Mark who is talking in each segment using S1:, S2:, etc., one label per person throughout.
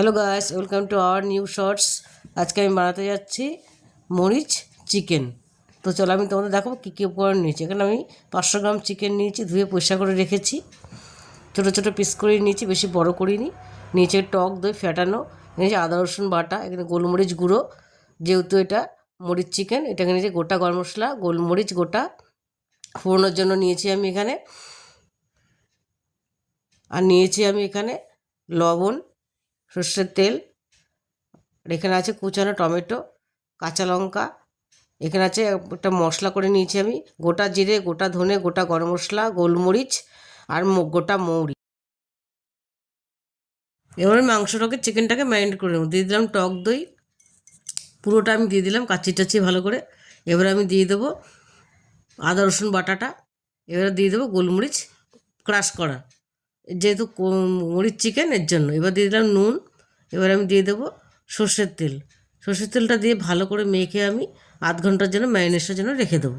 S1: Hello guys, welcome to our new shorts. আজকে আমি বানাতে যাচ্ছি মরিচ চিকেন। তো চলো আমি তোমাদের দেখাবো কী কী উপকরণ নিয়েছি। এখানে আমি 500 গ্রাম চিকেন নিয়েছি, ধুয়ে পরিষ্কার করে রেখেছি। ছোটো ছোটো পিস করে নিয়েছি, বেশি বড় করিনি। নিচে টক দই ফেটানো, নিয়েছি আদা রসুন বাটা, এখানে গোলমরিচ গুঁড়ো, যেহেতু এটা মরিচ চিকেন। এটাকে নিয়েছি গোটা গরম মশলা, গোলমরিচ গোটা ফোড়নোর জন্য নিয়েছি আমি এখানে। আর নিয়েছি আমি এখানে লবণ, সর্ষের তেল, আর এখানে আছে কুচানো টমেটো, কাঁচা লঙ্কা। এখানে আছে একটা মশলা করে নিয়েছি আমি, গোটা জিরে, গোটা ধনে, গোটা গরম মশলা, গোলমরিচ আর গোটা মৌরি। এবারে মাংসটাকে চিকেনটাকে ম্যারিনেট করে নেব। দিয়ে দিলাম টক দই, পুরোটা আমি দিয়ে দিলাম কাচি টাচি ভালো করে। এবারে আমি দিয়ে দেবো আদা রসুন বাটাটা। এবারে দিয়ে দেবো গোলমরিচ ক্রাশ করা, যেহেতু মরিচ চিকেন এর জন্য। এবার দিয়ে দিলাম নুন। এবার আমি দিয়ে দেবো সর্ষের তেল। সর্ষের তেলটা দিয়ে ভালো করে মেখে আমি আধ ঘন্টার জন্য ম্যারিনেশনের জন্য রেখে দেবো।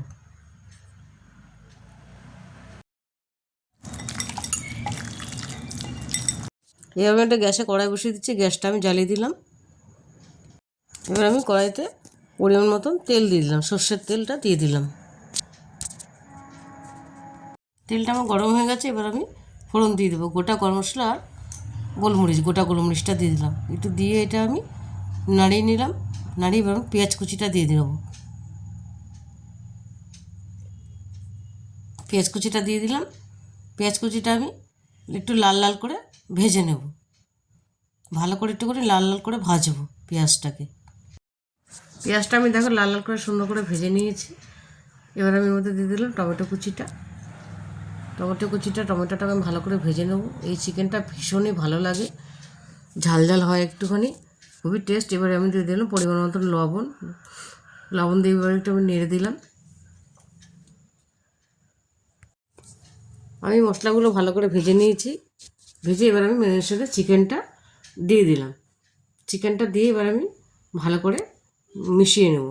S1: এবার আমি একটা গ্যাসে কড়াই বসিয়ে দিচ্ছি, গ্যাসটা আমি জ্বালিয়ে দিলাম। এবার আমি কড়াইতে পরিমাণ মতন তেল দিয়ে দিলাম, সর্ষের তেলটা দিয়ে দিলাম। তেলটা আমার গরম হয়ে গেছে। এবার আমি ফোড়ন দিয়ে দেবো, গোটা গরম মশলা আর গোলমরিচ, গোটা গোলমরিচটা দিয়ে দিলাম। একটু দিয়ে এটা আমি নাড়িয়ে নিলাম। নাড়িয়ে এবার পেঁয়াজ কুচিটা দিয়ে দেবো। পেঁয়াজ কুচিটা দিয়ে দিলাম। পেঁয়াজ কুচিটা আমি একটু লাল লাল করে ভেজে নেব, ভালো করে একটু করে লাল লাল করে ভাজবো পেঁয়াজটাকে। পেঁয়াজটা আমি দেখো লাল লাল করে সুন্দর করে ভেজে নিয়েছি। এবার আমি এর মধ্যে দিয়ে দিলাম টমেটো কুচিটা। টমেটোটা আমি ভালো করে ভেজে নেব। এই চিকেনটা ভীষণই ভালো লাগে, ঝাল ঝাল হয় একটুখানি, খুবই টেস্ট। এবারে আমি দিয়ে দিলাম পরিমাণ মতন লবণ দিয়ে এবার একটু আমি নেড়ে দিলাম। আমি মশলাগুলো ভালো করে ভেজে নিয়েছি। ভেজে এবার আমি ম্যারিনেশনে চিকেনটা দিয়ে দিলাম। চিকেনটা দিয়ে এবার আমি ভালো করে মিশিয়ে নেব।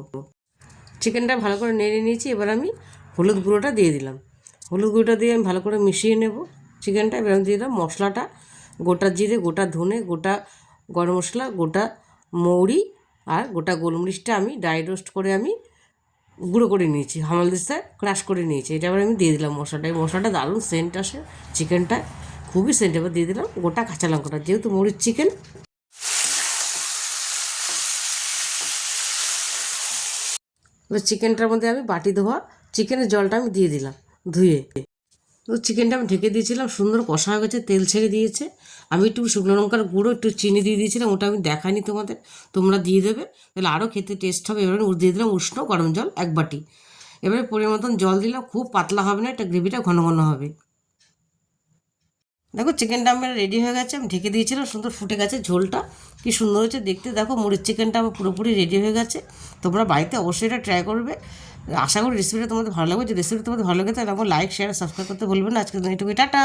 S1: চিকেনটা ভালো করে নেড়ে নিয়েছি। এবার আমি হলুদ গুঁড়োটা দিয়ে দিলাম। হলুদ গুঁড়োটা দিয়ে আমি ভালো করে মিশিয়ে নেব চিকেনটা। এবার আমি দিয়ে দিলাম মশলাটা, গোটা জিরে, গোটা ধনে, গোটা গরম মশলা, গোটা মৌরি আর গোটা গোলমরিচটা আমি ড্রাই রোস্ট করে আমি গুঁড়ো করে নিয়েছি, হামালদিস্তায় ক্রাশ করে নিয়েছি। এটা এবার আমি দিয়ে দিলাম মশলাটা। এই মশলাটা দারুণ সেন্ট আসে চিকেনটা, খুবই সেন্ট। এবার দিয়ে দিলাম গোটা কাঁচা লঙ্কাটা, যেহেতু মরিচ চিকেন। এবার চিকেনটার মধ্যে আমি বাটি ধোয়া চিকেনের জলটা আমি দিয়ে দিলাম ধুয়ে। তো চিকেনটা আমি ঢেকে দিয়েছিলাম, সুন্দর কষা হয়ে গেছে, তেল ছেড়ে দিয়েছে। আমি একটু শুকনো লঙ্কার গুঁড়ো, একটু চিনি দিয়ে দিয়েছিলাম, ওটা আমি দেখাইনি তোমাদের, তোমরা দিয়ে দেবে, তাহলে আরও খেতে টেস্ট হবে। এবারে দিয়ে দিলাম উষ্ণ গরম জল 1 বাটি। এবারে পরিমাণ মতন জল দিলাম, খুব পাতলা হবে না, এটা গ্রেভিটা ঘন ঘন হবে। দেখো চিকেনটা আমার রেডি হয়ে গেছে, আমি ঢেকে দিয়েছিলাম, সুন্দর ফুটে গেছে, ঝোলটা কি সুন্দর হয়েছে দেখতে। দেখো মরিচ চিকেনটা আমার পুরোপুরি রেডি হয়ে গেছে। তোমরা বাড়িতে অবশ্যই এটা ট্রাই করবে। আশা করি রেসিপিটা তোমাদের ভালো লাগবে। যদি রেসিপিটা তোমাদের ভালো লাগে তাহলে আমার লাইক, শেয়ার, সাবস্ক্রাইব করতে ভুলবেন না। আজকে এইটুকুই, টাটা।